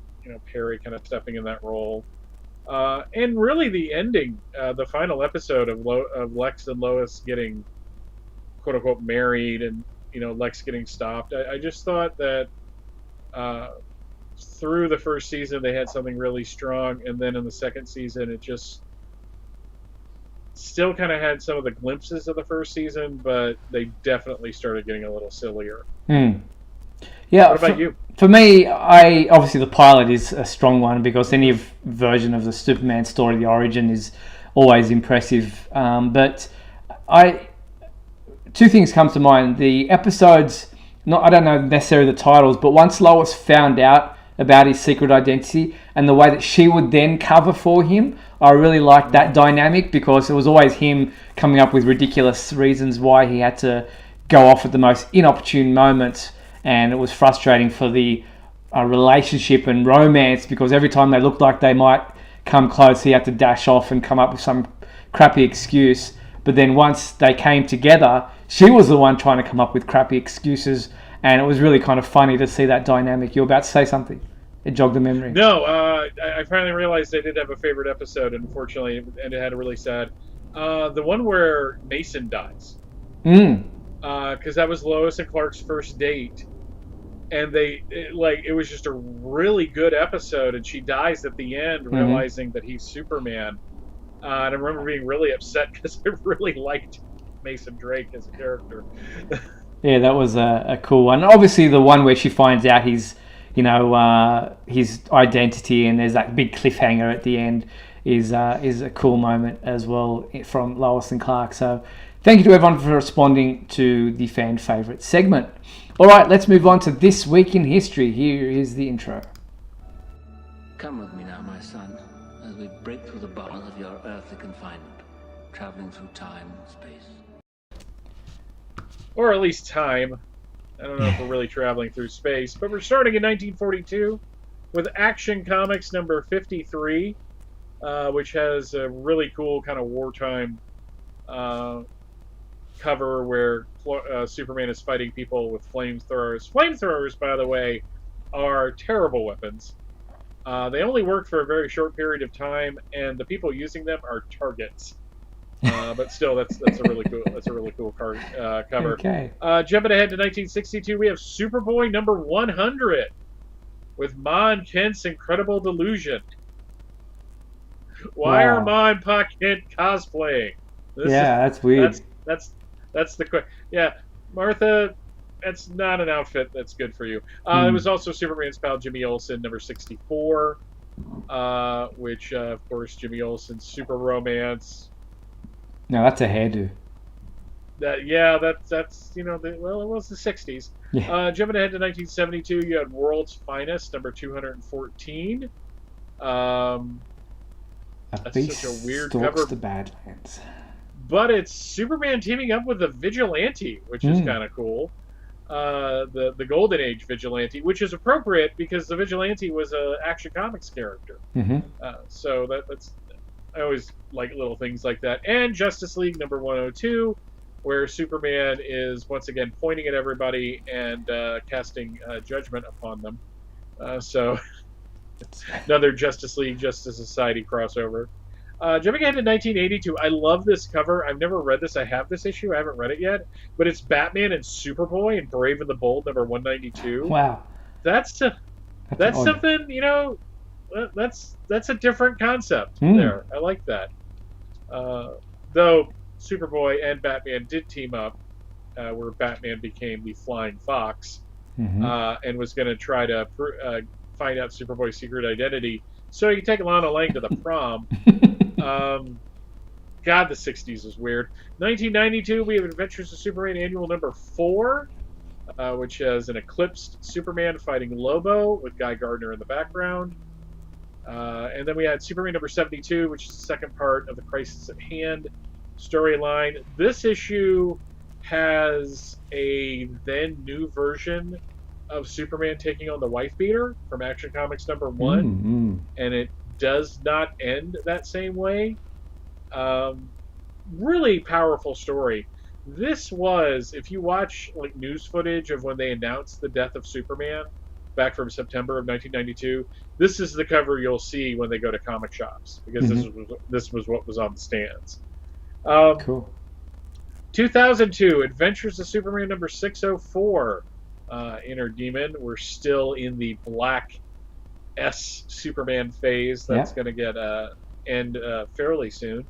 Perry kind of stepping in that role. And really the ending, the final episode of Lex and Lois getting quote unquote married and, Lex getting stopped. I just thought that through the first season they had something really strong, and then in the second season it just still kind of had some of the glimpses of the first season, but they definitely started getting a little sillier. Yeah. What about you? For me, obviously the pilot is a strong one because any version of the Superman story, the origin, is always impressive. But two things come to mind. The episodes, I don't know necessarily the titles, but once Lois found out about his secret identity and the way that she would then cover for him, I really liked that dynamic because it was always him coming up with ridiculous reasons why he had to go off at the most inopportune moments, and it was frustrating for the relationship and romance because every time they looked like they might come close, he had to dash off and come up with some crappy excuse. But then once they came together, she was the one trying to come up with crappy excuses, and it was really kind of funny to see that dynamic. You're about to say something. It jogged the memory. No, I finally realized I did have a favorite episode, unfortunately, and it had a really sad. The one where Mason dies. Because that was Lois and Clark's first date, and it was just a really good episode, and she dies at the end, realizing that he's Superman. And I remember being really upset because I really liked Mason Drake as a character. Yeah, that was a cool one. Obviously, the one where she finds out his identity, and there's that big cliffhanger at the end, is a cool moment as well from Lois and Clark. So, thank you to everyone for responding to the fan favorite segment. All right, let's move on to This Week in History. Here is the intro. Come with me now, my son, as we break through the bars of your earthly confinement, traveling through time and space. Or at least time. I don't know if we're really traveling through space, but we're starting in 1942 with Action Comics number 53, which has a really cool kind of wartime cover where Superman is fighting people with flamethrowers. Flamethrowers, by the way, are terrible weapons. They only work for a very short period of time, and the people using them are targets. But still, that's a really cool cover. Okay. Jumping ahead to 1962, we have Superboy number 100 with Ma and Kent's Incredible Delusion. Why are Ma and Pa Kent cosplaying? That's weird. That's the question. Yeah, Martha, that's not an outfit that's good for you. It was also Superman's pal Jimmy Olsen, number 64, which of course Jimmy Olsen's Super Romance. No, that's a hairdo. That's it was the 60s. Yeah. Jumping ahead to 1972, you had World's Finest, number 214. That's such a weird cover. The Badlands. But it's Superman teaming up with a vigilante, which is kind of cool. The Golden Age vigilante, which is appropriate because the vigilante was a Action Comics character. So that's I always like little things like that. And Justice League number 102, where Superman is once again pointing at everybody and casting judgment upon them. So another Justice League, Justice Society crossover. Jumping ahead to 1982, I love this cover. I've never read this. I have this issue. I haven't read it yet. But it's Batman and Superboy and Brave and the Bold, number 192. Wow. That's something, that's a different concept there. I like that. Though Superboy and Batman did team up, where Batman became the Flying Fox and was going to try to find out Superboy's secret identity so he could take Lana Lang to the prom. God, the 60s is weird. 1992, we have Adventures of Superman Annual number 4, which has an eclipsed Superman fighting Lobo with Guy Gardner in the background. And then we had Superman number 72, which is the second part of the Crisis at Hand storyline. This issue has a then new version of Superman taking on the wife beater from Action Comics number 1, and it does not end that same way. Really powerful story. This was, if you watch like news footage of when they announced the death of Superman back from September of 1992, this is the cover you'll see when they go to comic shops, because this was what was on the stands. Cool. 2002, Adventures of Superman number 604, Inner Demon. We're still in the Black S Superman phase. That's going to get end fairly soon.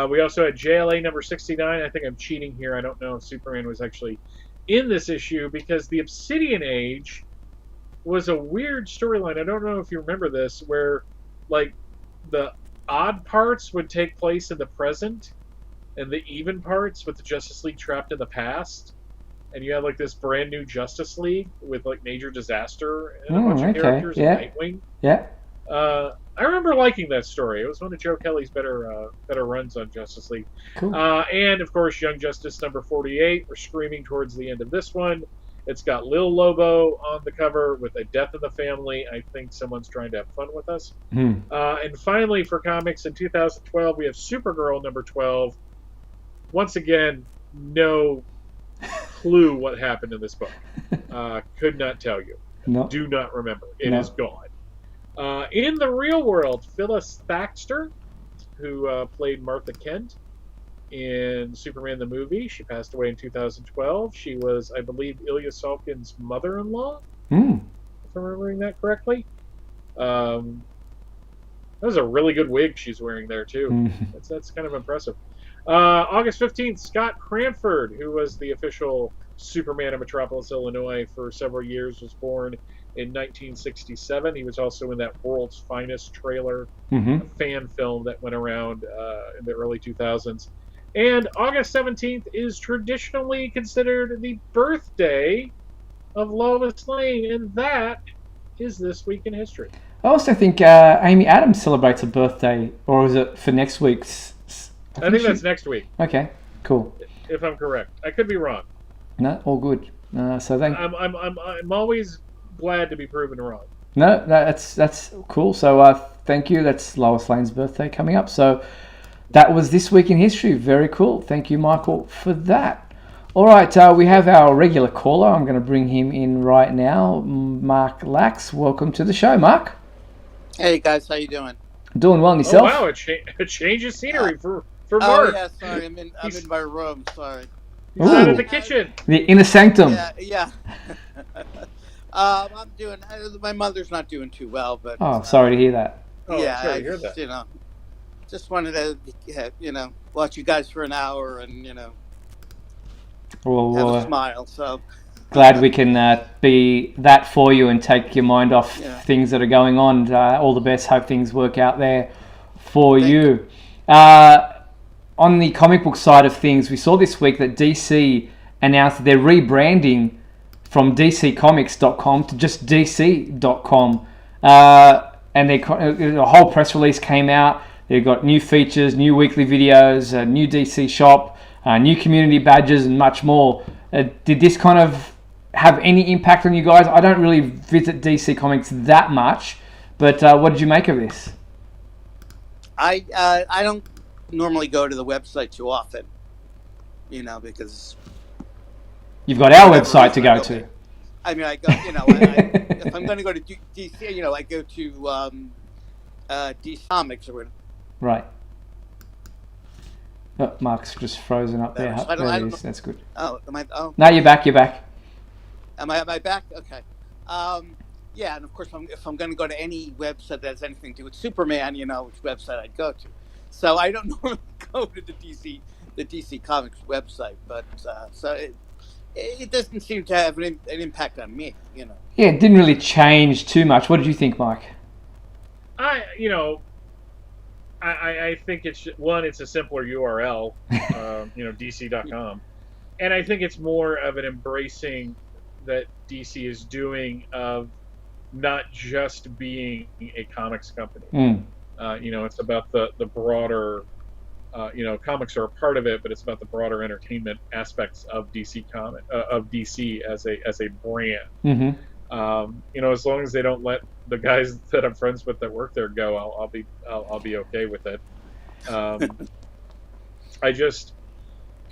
We also had JLA number 69. I think I'm cheating here. I don't know if Superman was actually in this issue, because the Obsidian Age was a weird storyline. I don't know if you remember this, where like the odd parts would take place in the present and the even parts with the Justice League trapped in the past. And you had like this brand new Justice League with like Major Disaster and a bunch of characters and Nightwing. Yeah. I remember liking that story. It was one of Joe Kelly's better runs on Justice League. Cool. And of course, Young Justice number 48. We're screaming towards the end of this one. It's got Lil Lobo on the cover with a death in the family. I think someone's trying to have fun with us. And finally, for comics in 2012, we have Supergirl number 12. Once again, no clue what happened in this book. Could not tell you. No. Do not remember. It is gone. In the real world, Phyllis Thaxter, who played Martha Kent in Superman the movie, she passed away in 2012. She was, I believe, Ilya Salkin's mother-in-law, if I'm remembering that correctly. That was a really good wig she's wearing there, too. That's kind of impressive. August 15th, Scott Cranford, who was the official Superman of Metropolis, Illinois for several years, was born in 1967. He was also in that World's Finest trailer, a fan film that went around in the early 2000s. And August 17th is traditionally considered the birthday of Lois Lane, and that is This Week in History. I also think Amy Adams celebrates a birthday, or is it for next week's? I think that's next week. Okay, cool. If I'm correct, I could be wrong. No, all good. I'm always glad to be proven wrong. No, that's cool. So thank you. That's Lois Lane's birthday coming up. So that was This Week in History. Very cool. Thank you, Michael, for that. All right, we have our regular caller. I'm going to bring him in right now. Mark Lax, welcome to the show, Mark. Hey guys, how you doing? Doing well, and yourself? Oh wow, a change of scenery for Mark. Oh yeah, sorry, I'm in my room. Sorry. He's out of the kitchen. The inner sanctum. Yeah. I'm doing. My mother's not doing too well, but. Oh, sorry to hear that. Yeah, sorry to hear that. You know, just wanted to, watch you guys for an hour and have a smile. So. Glad we can be that for you and take your mind off things that are going on. All the best. Hope things work out there for you. On the comic book side of things, we saw this week that DC announced they're rebranding from DCComics.com to just DC.com. And a whole press release came out. They've got new features, new weekly videos, a new DC shop, new community badges, and much more. Did this kind of have any impact on you guys? I don't really visit DC Comics that much, but what did you make of this? I don't normally go to the website too often, because you've got our website to go to. I mean, I go, if I'm going to go to DC, I go to DC Comics or whatever. Right. Oh, Mark's just frozen up there. There he is. That's good. Oh, am I? Oh. No, you're back. You're back. Am I back? Okay. Yeah, and of course, if I'm going to go to any website that has anything to do with Superman, which website I'd go to. So I don't normally go to the DC Comics website, but so it doesn't seem to have an impact on me, Yeah, it didn't really change too much. What did you think, Mike? I think it's a simpler URL, DC.com, and I think it's more of an embracing that DC is doing of not just being a comics company. It's about the broader, comics are a part of it, but it's about the broader entertainment aspects of DC as a brand. As long as they don't let the guys that I'm friends with that work there go, I'll be okay with it.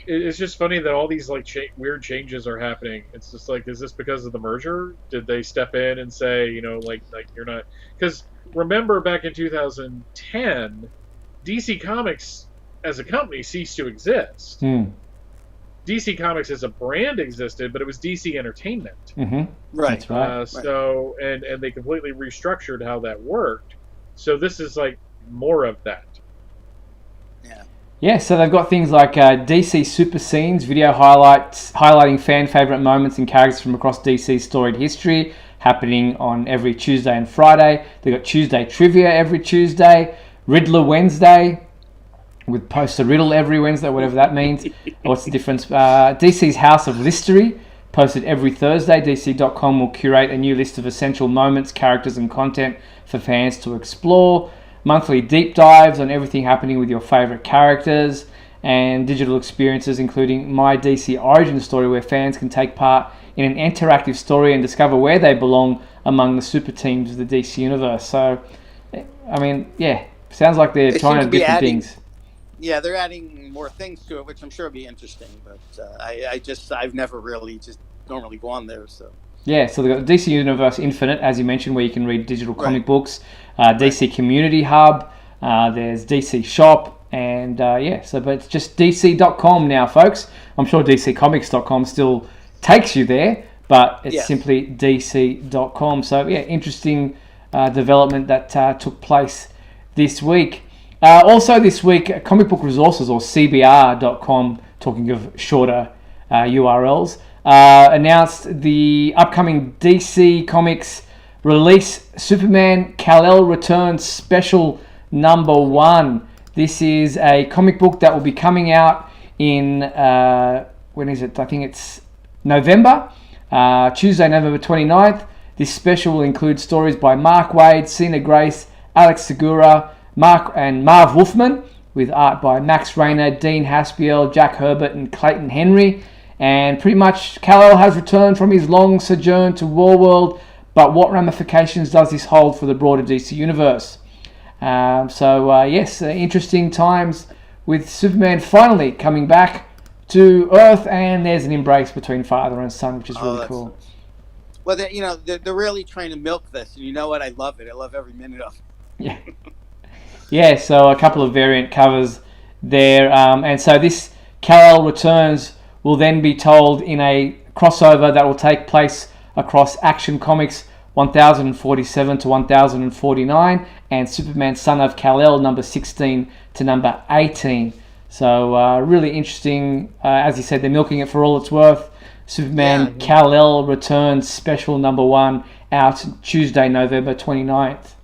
It's just funny that all these weird changes are happening. It's just like, is this because of the merger? Did they step in and say, you're not? Because remember back in 2010, DC Comics as a company ceased to exist. DC Comics as a brand existed, but it was DC Entertainment. Right. That's right. So and they completely restructured how that worked. So this is like more of that. Yeah, so they've got things like DC Super Scenes, video highlights highlighting fan favourite moments and characters from across DC's storied history, happening on every Tuesday and Friday. They've got Tuesday Trivia every Tuesday, Riddler Wednesday, with Post a Riddle every Wednesday, whatever that means. What's the difference? DC's House of Listery, posted every Thursday. DC.com will curate a new list of essential moments, characters and content for fans to explore. Monthly deep dives on everything happening with your favourite characters, and digital experiences including My DC Origin Story, where fans can take part in an interactive story and discover where they belong among the super teams of the DC universe. So, I mean, yeah, sounds like they're trying to do different things. Yeah, they're adding more things to it, which I'm sure will be interesting. But I've never really just normally gone there. So yeah, so they've got DC Universe Infinite, as you mentioned, where you can read digital comic books. DC Community Hub. There's DC Shop, and but it's just DC.com now, folks. I'm sure DCComics.com still takes you there, but it's simply DC.com. So yeah, interesting development that took place this week. Also this week, Comic Book Resources, or CBR.com, talking of shorter URLs, announced the upcoming DC Comics release, Superman Kal-El Returns Special #1. This is a comic book that will be coming out in, when is it? I think it's November, Tuesday, November 29th. This special will include stories by Mark Waid, Sina Grace, Alex Segura, Marv Wolfman, with art by Max Rayner, Dean Haspiel, Jack Herbert, and Clayton Henry. And pretty much Kal-El has returned from his long sojourn to Warworld, but what ramifications does this hold for the broader DC universe? Yes, interesting times with Superman finally coming back to Earth, and there's an embrace between father and son, which is really cool. Well, they're really trying to milk this, and you know what? I love it. I love every minute of it. Yeah. Yeah, so a couple of variant covers there. And so this Kal-El Returns will then be told in a crossover that will take place across Action Comics 1047 to 1049 and Superman Son of Kal-El number 16 to number 18. So really interesting. As you said, they're milking it for all it's worth. Superman Kal-El Returns Special #1 out Tuesday, November 29th.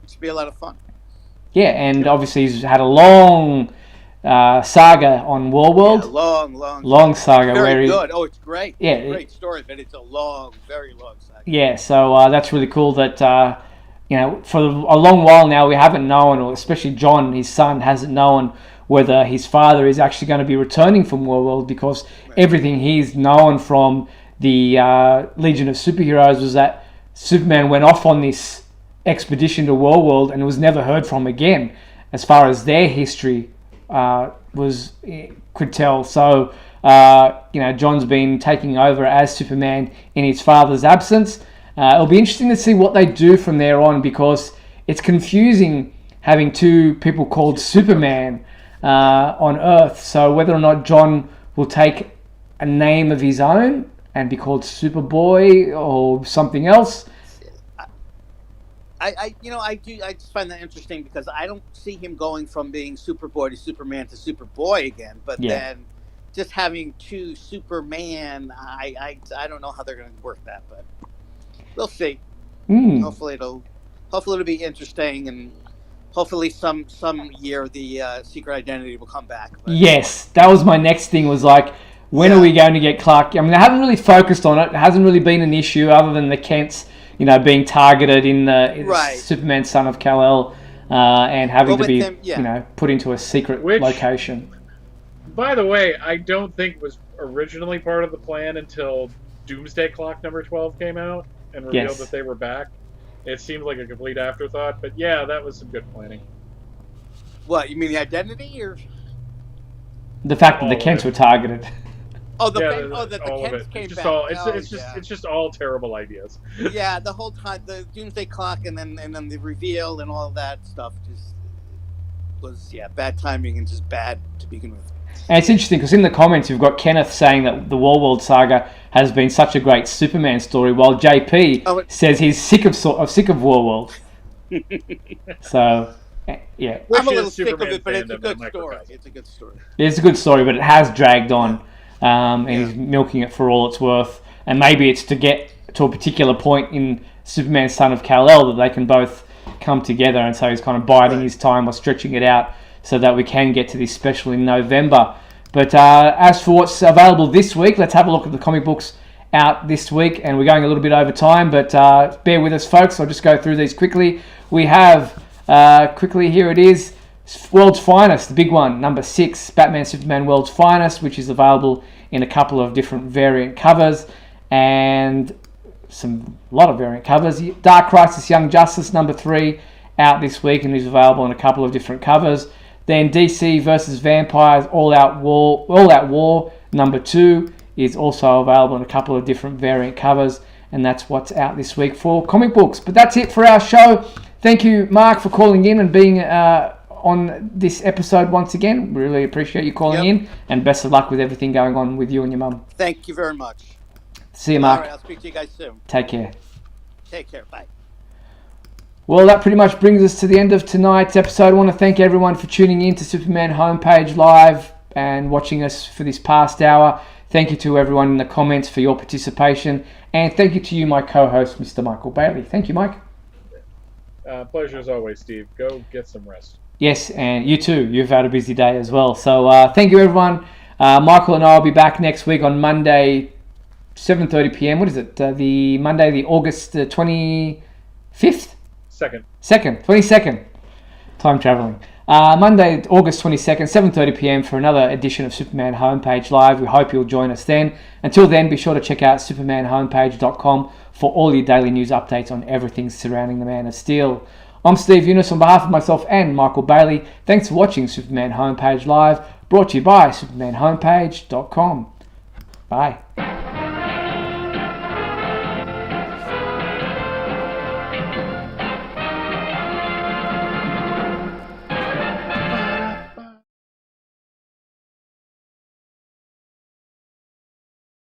Should be a lot of fun. Yeah, and obviously he's had a long saga on Warworld. Yeah, long saga. Very good. Oh, it's great. Yeah, it's a great story, but it's a very long saga. Yeah, so that's really cool that, for a long while now we haven't known, or especially John, his son, hasn't known whether his father is actually going to be returning from Warworld, because everything he's known from the Legion of Superheroes was that Superman went off on this expedition to Warworld and was never heard from again, as far as their history could tell. So John's been taking over as Superman in his father's absence. It'll be interesting to see what they do from there on, because it's confusing having two people called Superman on Earth. So whether or not John will take a name of his own and be called Superboy or something else. I just find that interesting, because I don't see him going from being Superboy to Superman to Superboy again. But then just having two Superman, I don't know how they're going to work that, but we'll see. Hopefully it'll be interesting, and hopefully some year the Secret Identity will come back. But. Yes, that was my next thing. Was like, when are we going to get Clark? I mean, I haven't really focused on it. It hasn't really been an issue other than the Kents, being targeted in Superman Son of Kal-El, and having to be, put into a secret location. By the way, I don't think was originally part of the plan until Doomsday Clock number 12 came out and revealed that they were back. It seemed like a complete afterthought, but yeah, that was some good planning. What, you mean the identity, or the fact that the Kents were targeted? Oh, the Kents came back. It's just all terrible ideas. Yeah, the whole time, the Doomsday Clock and then the reveal and all that stuff just was bad timing and just bad to begin with. And it's interesting because in the comments you've got Kenneth saying that the Warworld saga has been such a great Superman story, while JP says he's sick of Warworld. So, yeah. I'm a little sick of it, but it's a good story. It's a good story. It's a good story, but it has dragged on. And he's milking it for all it's worth. And maybe it's to get to a particular point in Superman Son of Kal-El that they can both come together, and so he's kind of biding his time or stretching it out so that we can get to this special in November. But as for what's available this week, let's have a look at the comic books out this week. And we're going a little bit over time, but bear with us, folks. I'll just go through these quickly. We have, here it is, World's Finest, the big one, number 6, Batman Superman World's Finest, which is available in a couple of different variant covers, and a lot of variant covers. Dark Crisis Young Justice number 3 out this week and is available in a couple of different covers. Then DC vs Vampires All Out War number 2 is also available in a couple of different variant covers, and that's what's out this week for comic books. But that's it for our show. Thank you, Mark, for calling in and being on this episode once again. Really appreciate you calling in, and best of luck with everything going on with you and your mum. Thank you very much. See you, Mark. All right, I'll speak to you guys soon. Take care. Take care. Bye. Well, that pretty much brings us to the end of tonight's episode. I want to thank everyone for tuning in to Superman Homepage Live and watching us for this past hour. Thank you to everyone in the comments for your participation. And thank you to you, my co-host, Mr. Michael Bailey. Thank you, Mike. Pleasure as always, Steve. Go get some rest. Yes, and you too. You've had a busy day as well. So thank you, everyone. Michael and I will be back next week on Monday, 7:30 p.m. What is it? The Monday, the August 25th? 22nd. Time traveling. Monday, August 22nd, 7:30 p.m. for another edition of Superman Homepage Live. We hope you'll join us then. Until then, be sure to check out supermanhomepage.com for all your daily news updates on everything surrounding the Man of Steel. I'm Steve Eunice on behalf of myself and Michael Bailey. Thanks for watching Superman Homepage Live, brought to you by supermanhomepage.com. Bye.